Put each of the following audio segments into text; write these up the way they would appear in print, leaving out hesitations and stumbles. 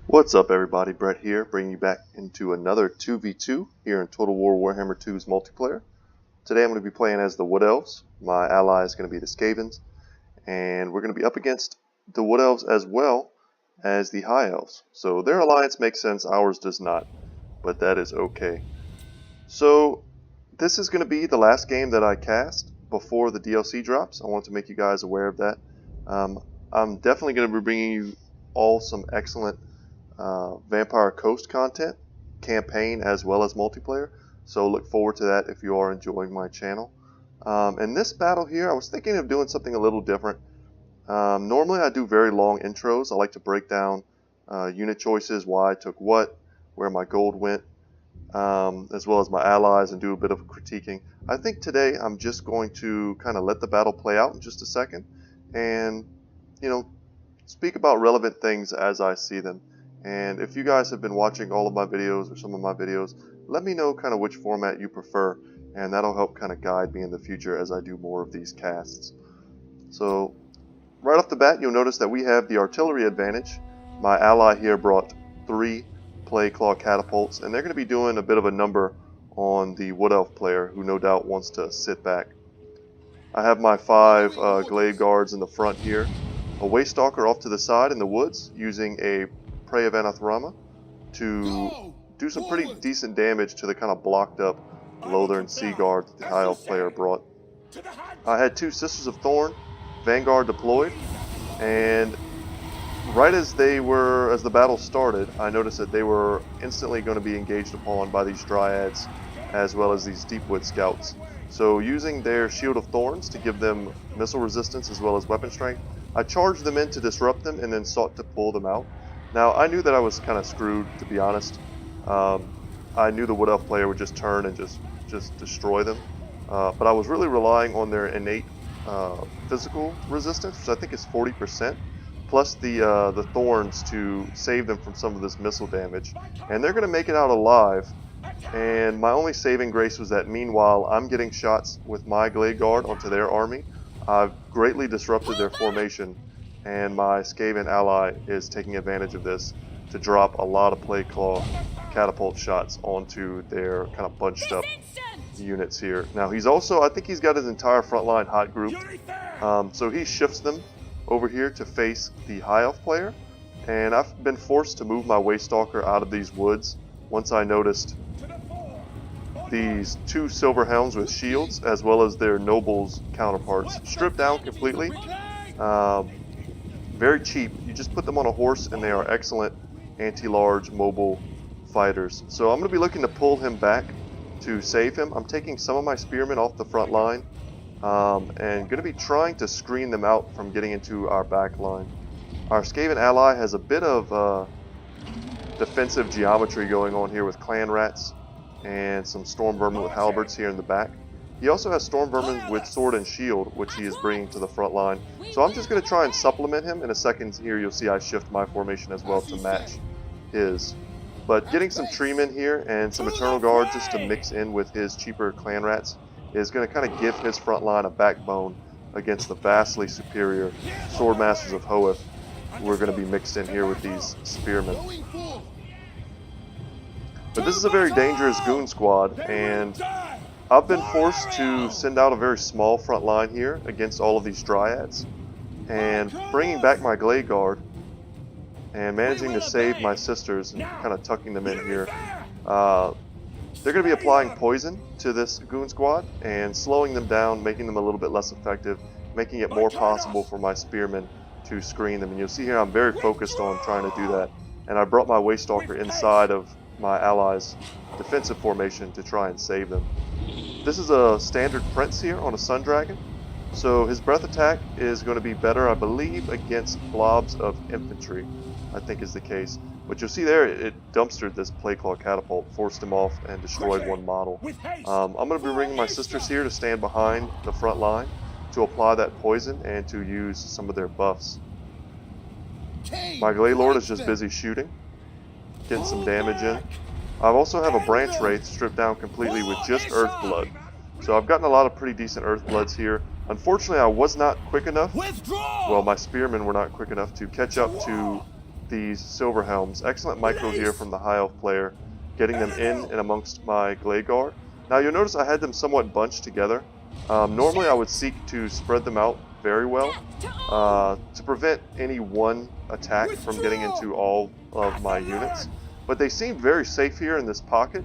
What's up everybody, Brett here, bringing you back into another 2v2 here in Total War Warhammer 2's multiplayer. Today I'm going to be playing as the Wood Elves. My ally is going to be the Skavens, and we're going to be up against the Wood Elves as well as the High Elves. So their alliance makes sense, ours does not, but that is okay. So this is going to be the last game that I cast before the DLC drops. I want to make you guys aware of that. I'm definitely going to be bringing you all some excellent Vampire Coast content, campaign as well as multiplayer, so look forward to that if you are enjoying my channel. In this battle here, I was thinking of doing something a little different. Normally I do very long intros. I like to break down unit choices, why I took what, where my gold went, as well as my allies, and do a bit of critiquing. I think today I'm just going to kind of let the battle play out in just a second and, speak about relevant things as I see them. And if you guys have been watching all of my videos or some of my videos, let me know kind of which format you prefer, and that'll help kind of guide me in the future as I do more of these casts. So right off the bat, you'll notice that we have the artillery advantage. My ally here brought 3 Plague Claw catapults, and they're going to be doing a bit of a number on the Wood Elf player, who no doubt wants to sit back. I have my 5 Glade Guards in the front here, a Waystalker off to the side in the woods using a Prey of Anathrama to do some pretty decent damage to the kind of blocked up Lothern Sea Guard that the High Elf player brought. I had 2 Sisters of Thorn, Vanguard deployed, and right as the battle started, I noticed that they were instantly going to be engaged upon by these Dryads as well as these Deepwood Scouts. So using their Shield of Thorns to give them missile resistance as well as weapon strength, I charged them in to disrupt them and then sought to pull them out. Now, I knew that I was kind of screwed, to be honest. I knew the Wood Elf player would just turn and just destroy them. But I was really relying on their innate physical resistance, which I think is 40%, plus the thorns to save them from some of this missile damage. And they're going to make it out alive. And my only saving grace was that meanwhile, I'm getting shots with my Glade Guard onto their army. I've greatly disrupted their formation, and my Skaven ally is taking advantage of this to drop a lot of Plague Claw catapult shots onto their kind of bunched up units here. Now he's also, I think he's got his entire front line hot grouped, so he shifts them over here to face the High Elf player, and I've been forced to move my Waystalker out of these woods once I noticed these 2 Silver Hounds with shields as well as their nobles counterparts stripped down completely. Very cheap. You just put them on a horse and they are excellent anti-large mobile fighters. So I'm going to be looking to pull him back to save him. I'm taking some of my spearmen off the front line and going to be trying to screen them out from getting into our back line. Our Skaven ally has a bit of defensive geometry going on here with clan rats and some storm vermin with halberds here in the back. He also has storm vermin with sword and shield, which he is bringing to the front line. So I'm just going to try and supplement him. In a second here, you'll see I shift my formation as well to match his. But getting some treemen here and some Eternal Guard just to mix in with his cheaper clan rats is going to kind of give his front line a backbone against the vastly superior Sword Masters of Hoeth who are going to be mixed in here with these spearmen. But this is a very dangerous goon squad, and I've been forced to send out a very small front line here against all of these Dryads, and bringing back my Glade Guard and managing to save my sisters and kind of tucking them in here. They're going to be applying poison to this goon squad and slowing them down, making them a little bit less effective, making it more possible for my spearmen to screen them. And you'll see here I'm very focused on trying to do that, and I brought my Waystalker inside of my allies' defensive formation to try and save them. This is a standard prince here on a Sun Dragon, so his breath attack is going to be better, I believe, against blobs of infantry, I think is the case. But you'll see there, it dumpstered this Plague Claw catapult, forced him off, and destroyed one model. I'm going to be bringing my sisters here to stand behind the front line to apply that poison and to use some of their buffs. My Glade Lord is just busy shooting, getting some damage in. I also have a Branch Wraith stripped down completely with just Earth Blood. So I've gotten a lot of pretty decent Earth Bloods here. Unfortunately, I was not quick enough. Well, my spearmen were not quick enough to catch up to these silver helms. Excellent micro here from the high elf player, getting them in and amongst my Glade Guard. Now you'll notice I had them somewhat bunched together. Normally I would seek to spread them out very well to prevent any one attack from getting into all of my units. But they seemed very safe here in this pocket,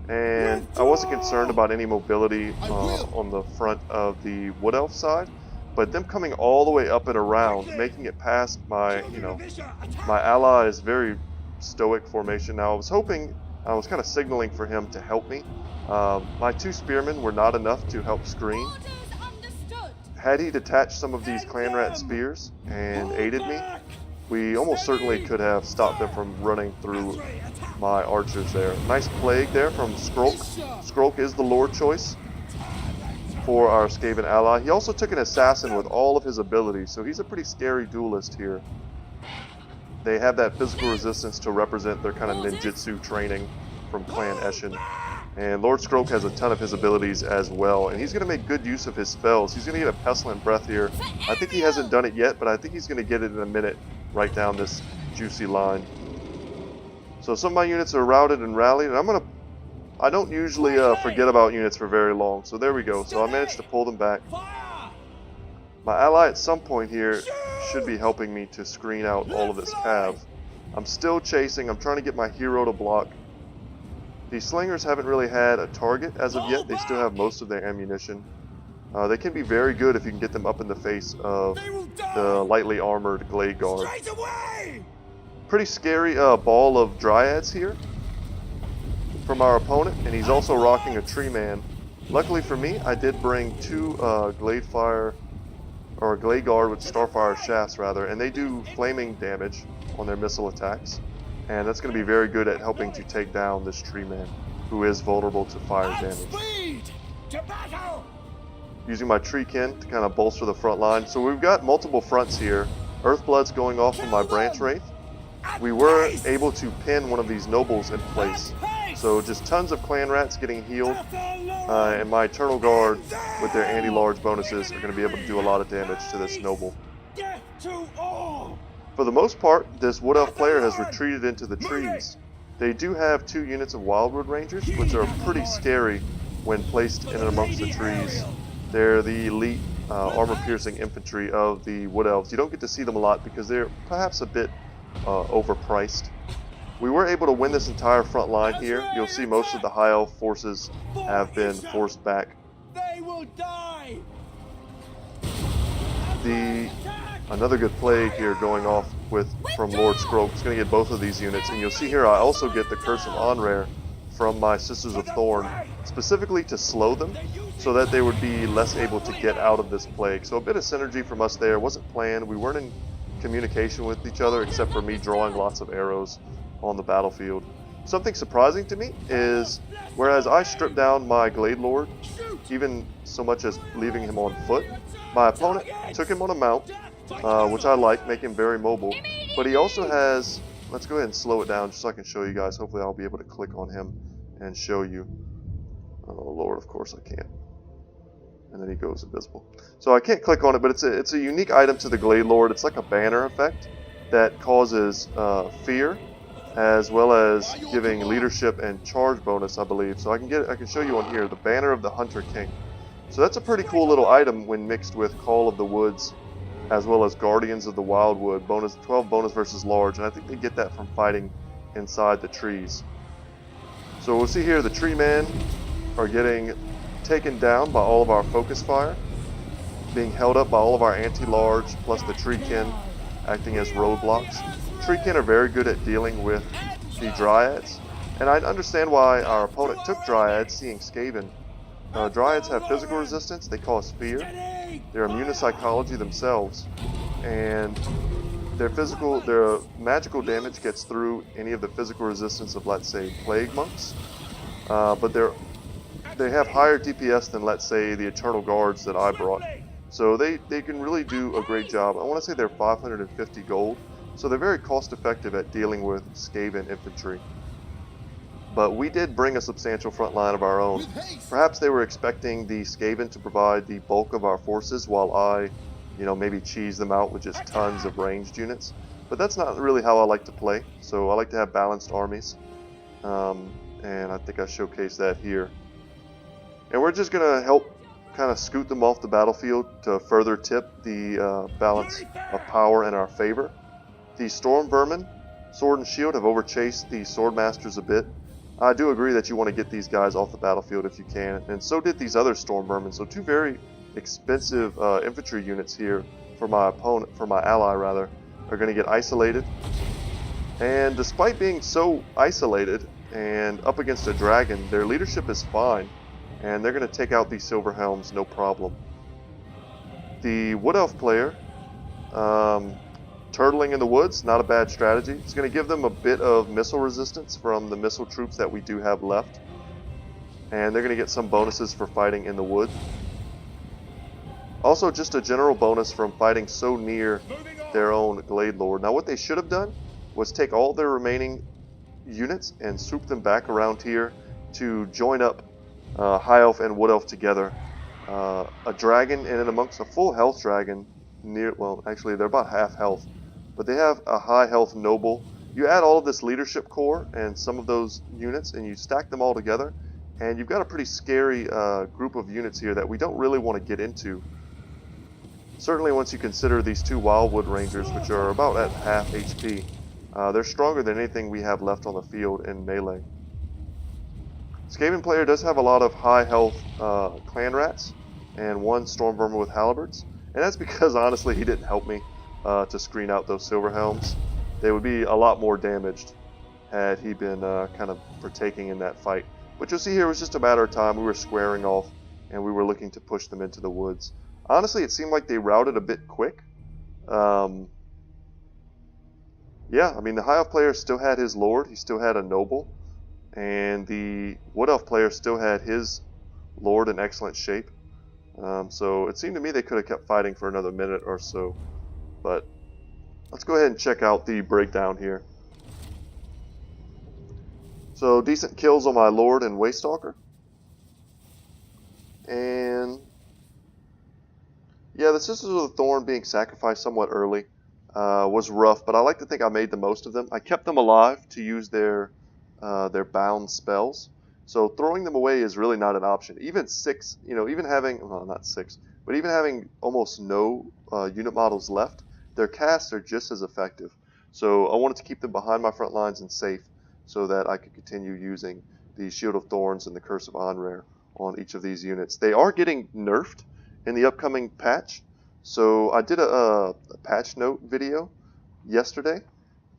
and I wasn't concerned about any mobility on the front of the Wood Elf side. But them coming all the way up and around, making it past my, my ally's very stoic formation. Now I was hoping, I was kind of signaling for him to help me. My 2 spearmen were not enough to help screen. Had he detached some of these clan rat spears and aided me, we almost certainly could have stopped them from running through my archers there. Nice plague there from Skrolk. Skrolk is the Lord choice for our Skaven ally. He also took an assassin with all of his abilities, so he's a pretty scary duelist here. They have that physical resistance to represent their kind of ninjutsu training from Clan Eshin. And Lord Skrolk has a ton of his abilities as well, and he's going to make good use of his spells. He's going to get a Pestilent Breath here. I think he hasn't done it yet, but I think he's going to get it in a minute right down this juicy line. So some of my units are routed and rallied, and I don't usually forget about units for very long, so there we go. So I managed to pull them back. My ally at some point here should be helping me to screen out all of this cav. I'm still chasing. I'm trying to get my hero to block. The slingers haven't really had a target as of yet. They still have most of their ammunition. They can be very good if you can get them up in the face of the lightly armored Glade Guard. Pretty scary ball of Dryads here from our opponent, and he's also rocking a Tree Man. Luckily for me, I did bring 2 Glade Guard with Starfire shafts rather, and they do flaming damage on their missile attacks, and that's going to be very good at helping to take down this Tree Man, who is vulnerable to fire damage. Using my Treekin to kind of bolster the front line. So we've got multiple fronts here. Earthblood's going off from my Branch Wraith. We were able to pin one of these nobles in place. So just tons of clan rats getting healed, and my Eternal Guard with their anti-large bonuses are going to be able to do a lot of damage to this noble. For the most part, this Wood Elf player has retreated into the trees. They do have 2 units of Wildwood Rangers, which are pretty scary when placed in and amongst the trees. They're the elite armor-piercing infantry of the Wood Elves. You don't get to see them a lot because they're perhaps a bit overpriced. We were able to win this entire front line here. You'll see most of the High Elf forces have been forced back. They will die. Another good plague here going off from Lord Scrope. It's going to get both of these units, and you'll see here I also get the Curse of Onrare from my Sisters of Thorn, specifically to slow them so that they would be less able to get out of this plague. So a bit of synergy from us there. It wasn't planned. We weren't in communication with each other except for me drawing lots of arrows on the battlefield. Something surprising to me is, whereas I stripped down my Glade Lord, even so much as leaving him on foot, my opponent took him on a mount, which I like, make him very mobile. But he also has, let's go ahead and slow it down just so I can show you guys. Hopefully I'll be able to click on him and show you. Oh Lord, of course I can't. And then he goes invisible. So I can't click on it, but it's a unique item to the Glade Lord. It's like a banner effect that causes fear, as well as giving leadership and charge bonus, I believe. So I can show you on here the Banner of the Hunter King. So that's a pretty cool little item when mixed with Call of the Woods, as well as Guardians of the Wildwood. 12 bonus versus large, and I think they get that from fighting inside the trees. So we'll see here the Tree Men are getting taken down by all of our focus fire, being held up by all of our anti-large plus the Treekin acting as roadblocks. Treekin are very good at dealing with the Dryads, and I understand why our opponent took Dryads, seeing Skaven. Dryads have physical resistance, they cause fear, they're immune to psychology themselves, and their magical damage gets through any of the physical resistance of, let's say, Plague Monks, but they have higher DPS than, let's say, the Eternal Guards that I brought. So they can really do a great job. I want to say they're 550 gold, so they're very cost effective at dealing with Skaven infantry. But we did bring a substantial front line of our own. Perhaps they were expecting the Skaven to provide the bulk of our forces while I, maybe cheese them out with just tons of ranged units. But that's not really how I like to play. So I like to have balanced armies. And I think I showcased that here. And we're just going to help kind of scoot them off the battlefield to further tip the balance of power in our favor. The Storm Vermin, Sword and Shield, have overchased the Swordmasters a bit. I do agree that you want to get these guys off the battlefield if you can, and so did these other Storm Vermin. So two very expensive infantry units here for my ally rather, are going to get isolated. And despite being so isolated and up against a dragon, their leadership is fine, and they're going to take out these Silver Helms no problem. The Wood Elf player, turtling in the woods, not a bad strategy. It's going to give them a bit of missile resistance from the missile troops that we do have left. And they're going to get some bonuses for fighting in the wood. Also, just a general bonus from fighting so near their own Glade Lord. Now, what they should have done was take all their remaining units and swoop them back around here to join up High Elf and Wood Elf together. A dragon and amongst a full health dragon, well, actually, they're about half health. But they have a high health noble. You add all of this leadership core and some of those units and you stack them all together, and you've got a pretty scary group of units here that we don't really want to get into. Certainly once you consider these two Wildwood Rangers, which are about at half HP. They're stronger than anything we have left on the field in melee. Skaven player does have a lot of high health clan rats and one Storm Vermin with halberds, and that's because honestly he didn't help me to screen out those Silver Helms. They would be a lot more damaged had he been kind of partaking in that fight. But you'll see here it was just a matter of time. We were squaring off and we were looking to push them into the woods. Honestly, it seemed like they routed a bit quick. Yeah, I mean, the High Elf player still had his Lord. He still had a Noble. And the Wood Elf player still had his Lord in excellent shape. So it seemed to me they could have kept fighting for another minute or so. But let's go ahead and check out the breakdown here. So decent kills on my Lord and Waystalker. And yeah, the Sisters of the Thorn being sacrificed somewhat early was rough, but I like to think I made the most of them. I kept them alive to use their bound spells. So throwing them away is really not an option. Even six, even having, well, not six, but even having almost no unit models left, their casts are just as effective. So I wanted to keep them behind my front lines and safe so that I could continue using the Shield of Thorns and the Curse of Onrare on each of these units. They are getting nerfed in the upcoming patch. So I did a patch note video yesterday,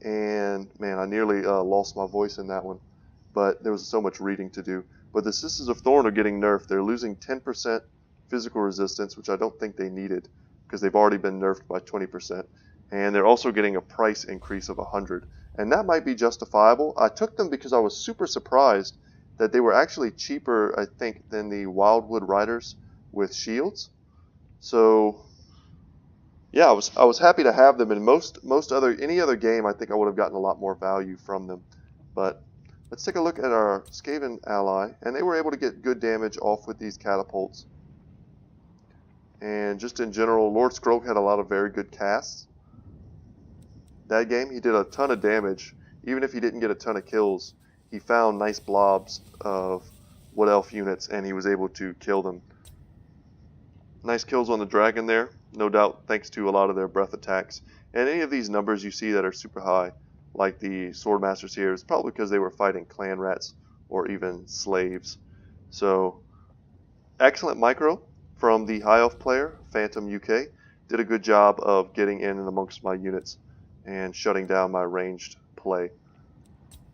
and man, I nearly lost my voice in that one. But there was so much reading to do. But the Sisters of Thorn are getting nerfed. They're losing 10% physical resistance, which I don't think they needed, because they've already been nerfed by 20%. And they're also getting a price increase of 100. And that might be justifiable. I took them because I was super surprised that they were actually cheaper, I think, than the Wildwood Riders with shields. So yeah, I was happy to have them. In any other game, I think I would have gotten a lot more value from them. But let's take a look at our Skaven ally, and they were able to get good damage off with these catapults. And just in general, Lord Skrolk had a lot of very good casts. That game, he did a ton of damage. Even if he didn't get a ton of kills, he found nice blobs of Wood Elf units, and he was able to kill them. Nice kills on the dragon there, no doubt thanks to a lot of their breath attacks. And any of these numbers you see that are super high, like the Swordmasters here, is probably because they were fighting clan rats or even slaves. So, excellent micro from the High Elf player, Phantom UK. Did a good job of getting in and amongst my units and shutting down my ranged play.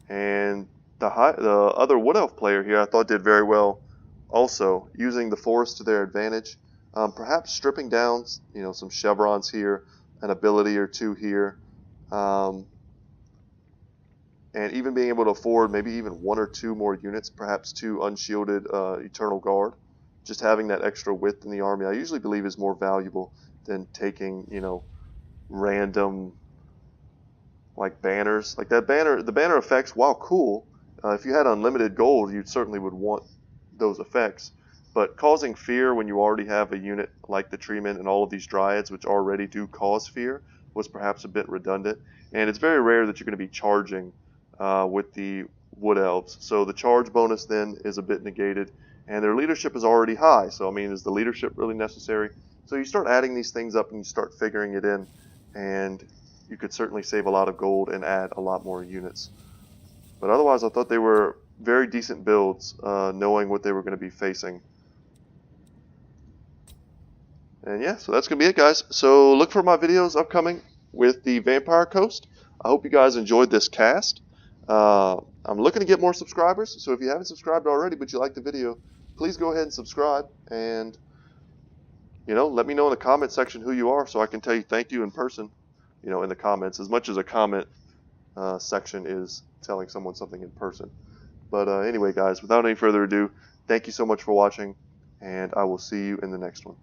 And the other Wood Elf player here I thought did very well also, using the forest to their advantage. Perhaps stripping down, some chevrons here, an ability or two here, and even being able to afford maybe even one or two more units, perhaps two unshielded Eternal Guard. Just having that extra width in the army, I usually believe is more valuable than taking, random like banners. Like the banner effects, while cool, if you had unlimited gold, you certainly would want those effects. But causing fear when you already have a unit like the Treeman and all of these Dryads, which already do cause fear, was perhaps a bit redundant. And it's very rare that you're going to be charging with the Wood Elves. So the charge bonus then is a bit negated, and their leadership is already high. So, I mean, is the leadership really necessary? So you start adding these things up and you start figuring it in, and you could certainly save a lot of gold and add a lot more units. But otherwise, I thought they were very decent builds, knowing what they were going to be facing. And yeah, so that's going to be it, guys. So look for my videos upcoming with the Vampire Coast. I hope you guys enjoyed this cast. I'm looking to get more subscribers, so if you haven't subscribed already but you like the video, please go ahead and subscribe, and let me know in the comment section who you are so I can tell you thank you in person, in the comments, as much as a comment section is telling someone something in person. But anyway, guys, without any further ado, thank you so much for watching, and I will see you in the next one.